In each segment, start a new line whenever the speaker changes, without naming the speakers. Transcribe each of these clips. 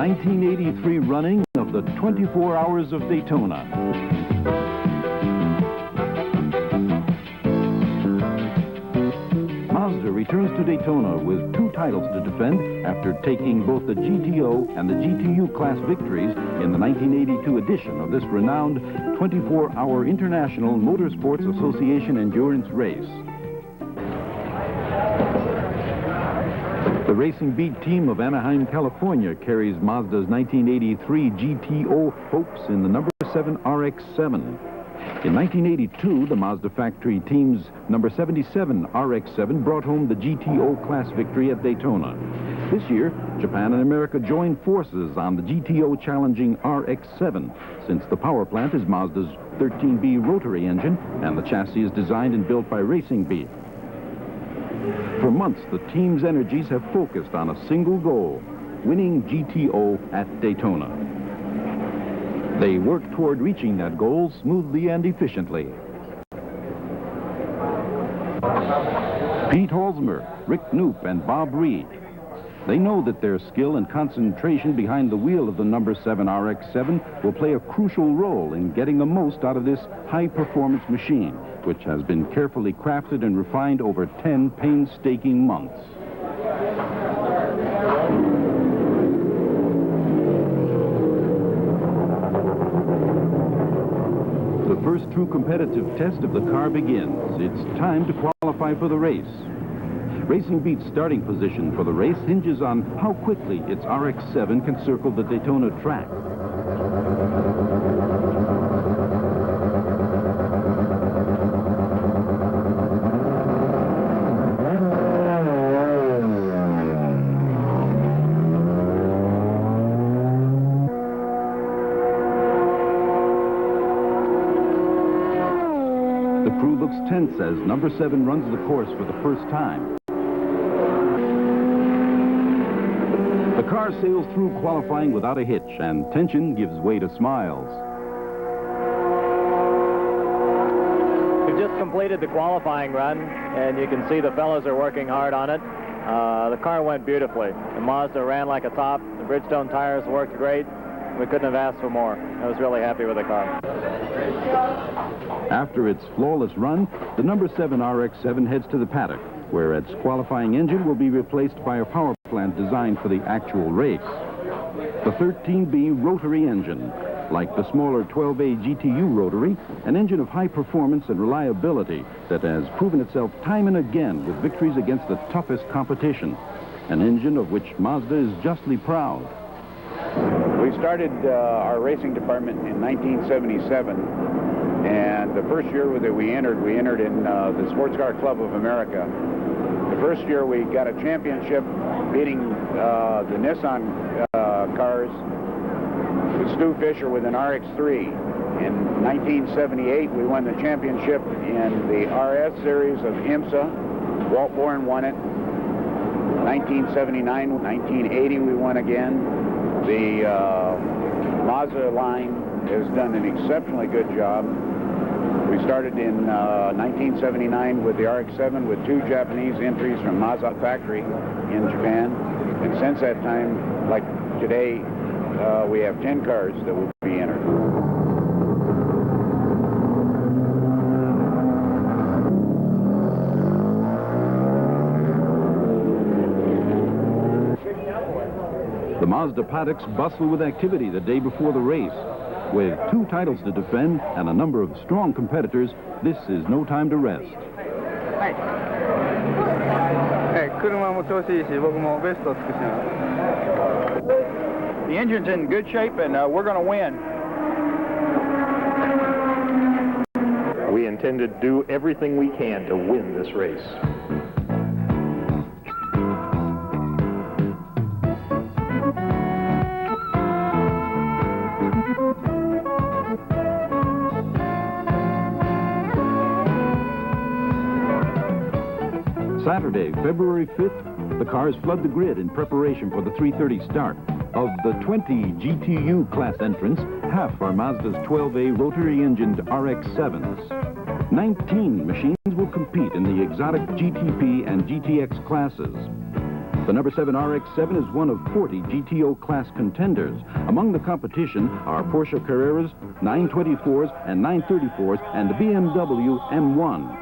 1983 running of the 24 Hours of Daytona. Mazda returns to Daytona with 2 titles to defend after taking both the GTO and the GTU class victories in the 1982 edition of this renowned 24-hour International Motorsports Association endurance race. The Racing Beat team of Anaheim, California carries Mazda's 1983 GTO hopes in the number 7 RX-7. In 1982, the Mazda factory team's number 77 RX-7 brought home the GTO class victory at Daytona. This year, Japan and America joined forces on the GTO challenging RX-7, since the power plant is Mazda's 13B rotary engine and the chassis is designed and built by Racing Beat. For months, the team's energies have focused on a single goal, winning GTO at Daytona. They work toward reaching that goal smoothly and efficiently. Pete Holzmer, Rick Knoop, and Bob Reed. They know that their skill and concentration behind the wheel of the number 7 RX-7 will play a crucial role in getting the most out of this high-performance machine, which has been carefully crafted and refined over 10 painstaking months. The first true competitive test of the car begins. It's time to qualify for the race. Racing Beat's starting position for the race hinges on how quickly its RX-7 can circle the Daytona track. The crew looks tense as number 7 runs the course for the first time. The car sails through qualifying without a hitch, and tension gives way to smiles.
We've just completed the qualifying run, and you can see the fellows are working hard on it. The car went beautifully. The Mazda ran like a top. The Bridgestone tires worked great. We couldn't have asked for more. I was really happy with the car.
After its flawless run, the number 7 RX-7 heads to the paddock, where its qualifying engine will be replaced by a power plant designed for the actual race. The 13B rotary engine, like the smaller 12A GTU rotary, an engine of high performance and reliability that has proven itself time and again with victories against the toughest competition. An engine of which Mazda is justly proud.
We started our racing department in 1977, and the first year that we entered in the Sports Car Club of America. The first year we got a championship beating the Nissan cars with Stu Fisher with an RX-3. In 1978, we won the championship in the RS series of IMSA. Walt Bourne won it. 1979, 1980, we won again. The Mazda line has done an exceptionally good job. We started in 1979 with the RX-7 with 2 Japanese entries from Mazda factory in Japan. And since that time, like today, we have 10 cars that will be entered.
The Mazda paddocks bustle with activity the day before the race. With 2 titles to defend and a number of strong competitors, this is no time to rest.
The engine's in good shape, and we're going to win.
We intend to do everything we can to win this race.
Saturday, February 5th, the cars flood the grid in preparation for the 3:30 start. Of the 20 GTU class entrants, half are Mazda's 12A rotary-engined RX-7s. 19 machines will compete in the exotic GTP and GTX classes. The number 7 RX-7 is one of 40 GTO class contenders. Among the competition are Porsche Carreras, 924s and 934s, and the BMW M1.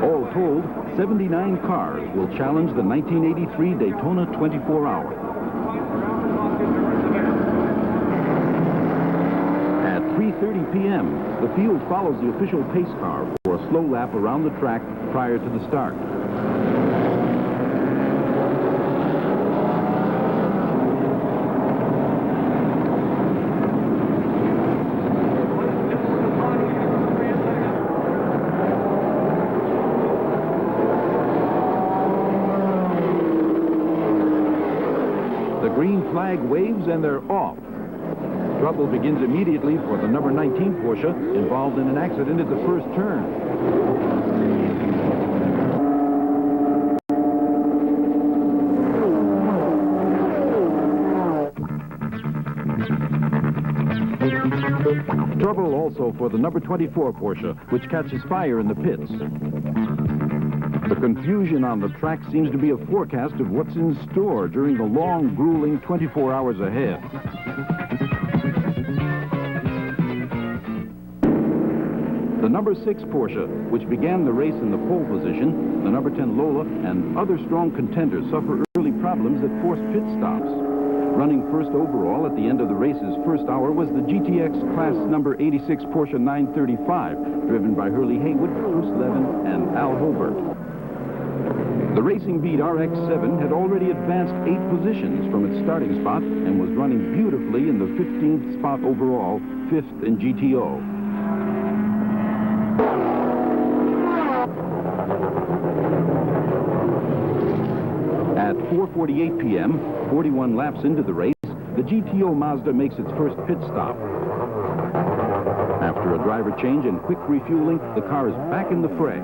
All told, 79 cars will challenge the 1983 Daytona 24-hour. At 3:30 p.m., the field follows the official pace car for a slow lap around the track prior to the start. The green flag waves and they're off. Trouble begins immediately for the number 19 Porsche, involved in an accident at the first turn. Trouble also for the number 24 Porsche, which catches fire in the pits. The confusion on the track seems to be a forecast of what's in store during the long, grueling 24 hours ahead. The number 6 Porsche, which began the race in the pole position, the number 10 Lola, and other strong contenders suffer early problems that force pit stops. Running first overall at the end of the race's first hour was the GTX class number 86 Porsche 935, driven by Hurley Haywood, Bruce Levin, and Al Hobart. The Racing Beat RX-7 had already advanced 8 positions from its starting spot and was running beautifully in the 15th spot overall, 5th in GTO. At 4:48 p.m., 41 laps into the race, the GTO Mazda makes its first pit stop. After a driver change and quick refueling, the car is back in the fray.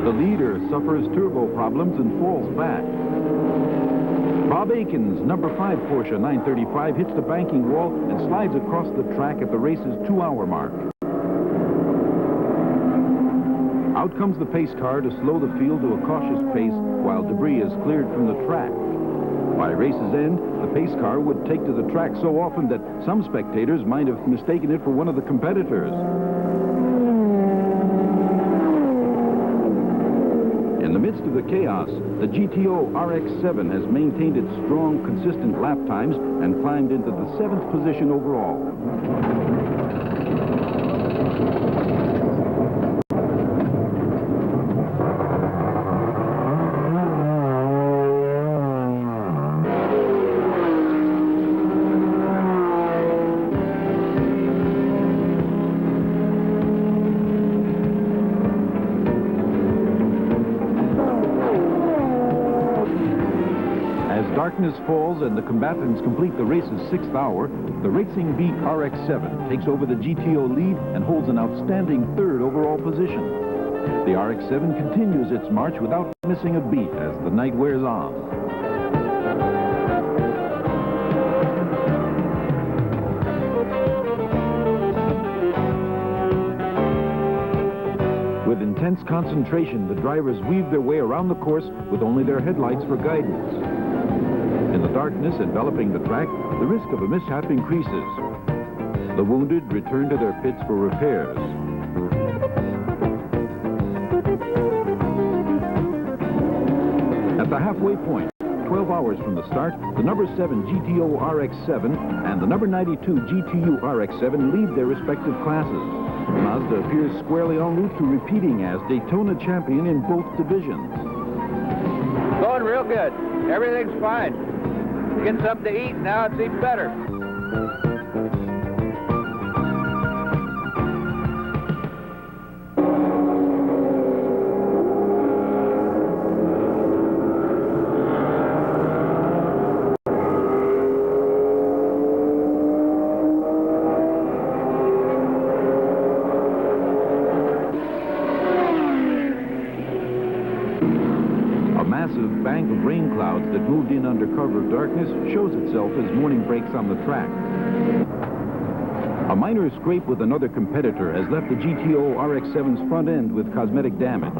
The leader suffers turbo problems and falls back. Bob Aiken's number 5 Porsche 935 hits the banking wall and slides across the track at the race's 2-hour mark. Out comes the pace car to slow the field to a cautious pace while debris is cleared from the track. By race's end, the pace car would take to the track so often that some spectators might have mistaken it for one of the competitors. In the midst of the chaos, the GTO RX-7 has maintained its strong, consistent lap times and climbed into the 7th position overall. Darkness falls and the combatants complete the race's 6th hour. The Racing Beat RX-7 takes over the GTO lead and holds an outstanding 3rd overall position. The RX-7 continues its march without missing a beat as the night wears on. With intense concentration, the drivers weave their way around the course with only their headlights for guidance. In the darkness enveloping the track, the risk of a mishap increases. The wounded return to their pits for repairs. At the halfway point, 12 hours from the start, the number 7 GTO RX-7 and the number 92 GTU RX-7 lead their respective classes. Mazda appears squarely en route to repeating as Daytona champion in both divisions.
Going real good. Everything's fine. Getting something to eat, now it's even better.
massive bank of rain clouds that moved in under cover of darkness shows itself as morning breaks on the track. A minor scrape with another competitor has left the GTO RX-7's front end with cosmetic damage.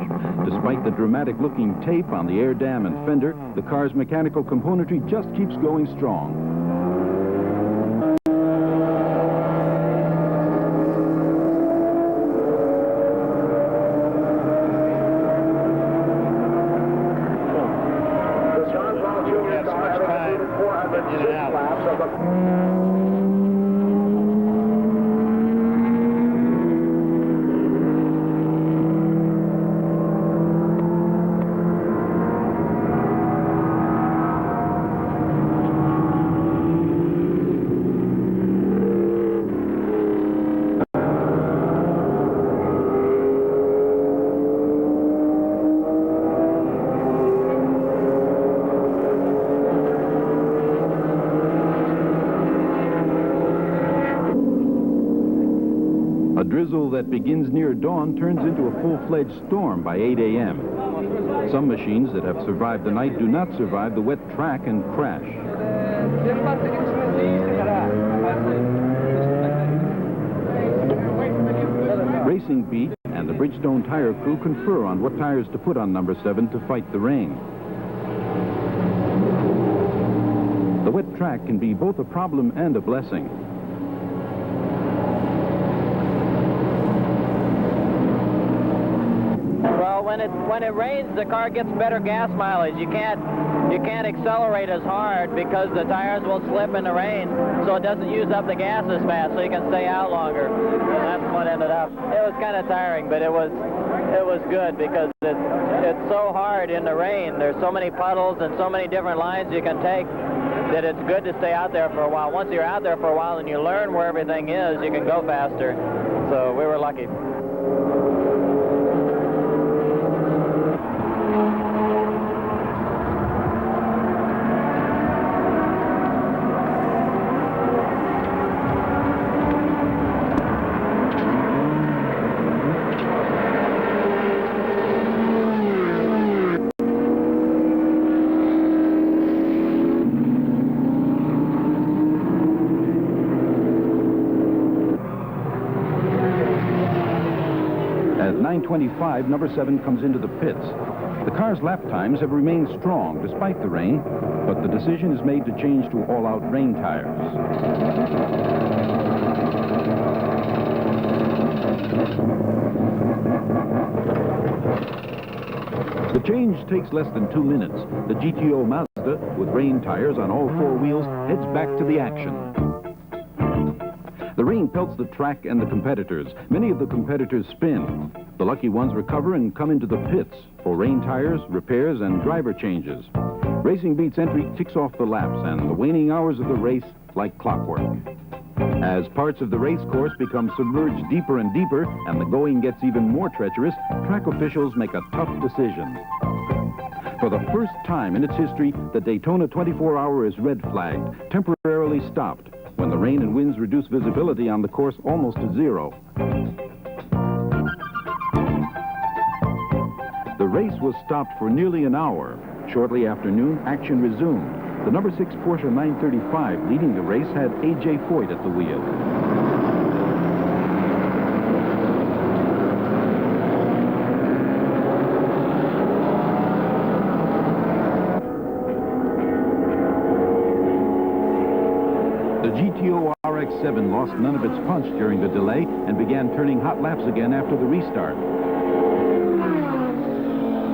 Despite the dramatic-looking tape on the air dam and fender, the car's mechanical componentry just keeps going strong. A drizzle that begins near dawn turns into a full-fledged storm by 8 a.m. Some machines that have survived the night do not survive the wet track and crash. Racing Beat and the Bridgestone tire crew confer on what tires to put on number 7 to fight the rain. The wet track can be both a problem and a blessing.
When it rains, the car gets better gas mileage. You can't accelerate as hard because the tires will slip in the rain, so it doesn't use up the gas as fast, so you can stay out longer. And that's what ended up. It was kind of tiring, but it was good because it's so hard in the rain. There's so many puddles and so many different lines you can take that it's good to stay out there for a while. Once you're out there for a while and you learn where everything is, you can go faster. So we were lucky.
At 9:25, number 7 comes into the pits. The car's lap times have remained strong despite the rain, but the decision is made to change to all-out rain tires. The change takes less than 2 minutes. The GTO Mazda, with rain tires on all 4 wheels, heads back to the action. The rain pelts the track and the competitors. Many of the competitors spin. The lucky ones recover and come into the pits for rain tires, repairs, and driver changes. Racing Beat's entry ticks off the laps and the waning hours of the race like clockwork. As parts of the race course become submerged deeper and deeper and the going gets even more treacherous, track officials make a tough decision. For the first time in its history, the Daytona 24-hour is red flagged, temporarily stopped, when the rain and winds reduce visibility on the course almost to zero. The race was stopped for nearly an hour. Shortly after noon, action resumed. The number 6 Porsche 935 leading the race had A.J. Foyt at the wheel. The GTO RX-7 lost none of its punch during the delay and began turning hot laps again after the restart.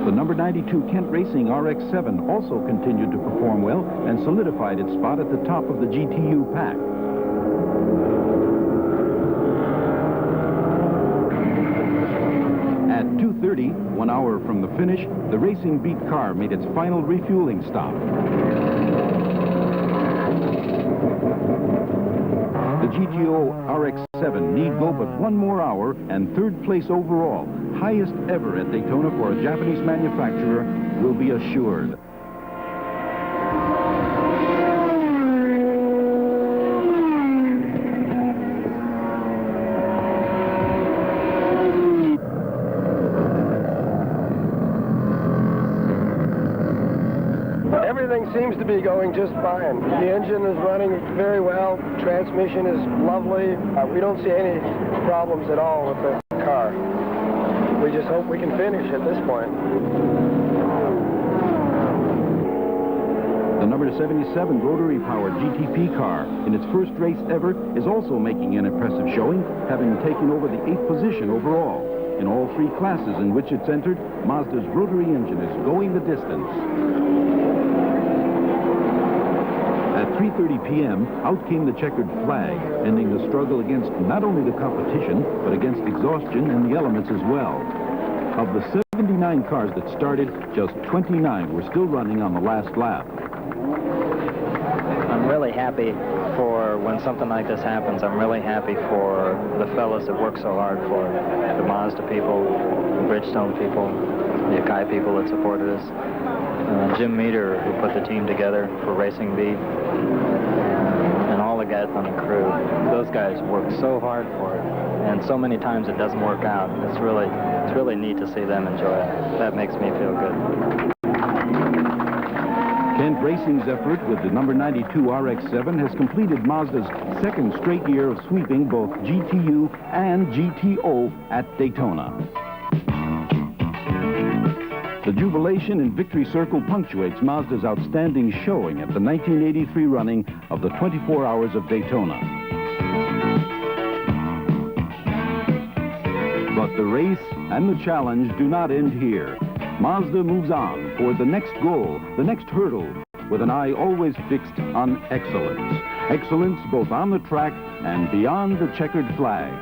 The number 92 Kent Racing RX-7 also continued to perform well and solidified its spot at the top of the GTU pack. At 2:30, 1 hour from the finish, the Racing Beat car made its final refueling stop. The GTO RX-7 need go but 1 more hour and 3rd place overall, highest ever at Daytona for a Japanese manufacturer, will be assured.
Everything seems to be going just fine. The engine is running very well. Transmission is lovely. We don't see any problems at all with the car. We just hope we can finish at this point.
The number 77 rotary-powered GTP car, in its first race ever, is also making an impressive showing, having taken over the 8th position overall. In all 3 classes in which it's entered, Mazda's rotary engine is going the distance. At 3:30 p.m., out came the checkered flag, ending the struggle against not only the competition, but against exhaustion and the elements as well. Of the 79 cars that started, just 29 were still running on the last lap.
I'm really happy for when something like this happens. I'm really happy for the fellas that work so hard for it. The Mazda people, the Bridgestone people, the Akai people that supported us. Jim Meter, who put the team together for Racing Beat, and all the guys on the crew. Those guys work so hard for it, and so many times it doesn't work out. It's really neat to see them enjoy it. That makes me feel good.
Kent Racing's effort with the number 92 RX-7 has completed Mazda's 2nd straight year of sweeping both GTU and GTO at Daytona. The jubilation in Victory Circle punctuates Mazda's outstanding showing at the 1983 running of the 24 Hours of Daytona. But the race and the challenge do not end here. Mazda moves on toward the next goal, the next hurdle, with an eye always fixed on excellence. Excellence both on the track and beyond the checkered flag.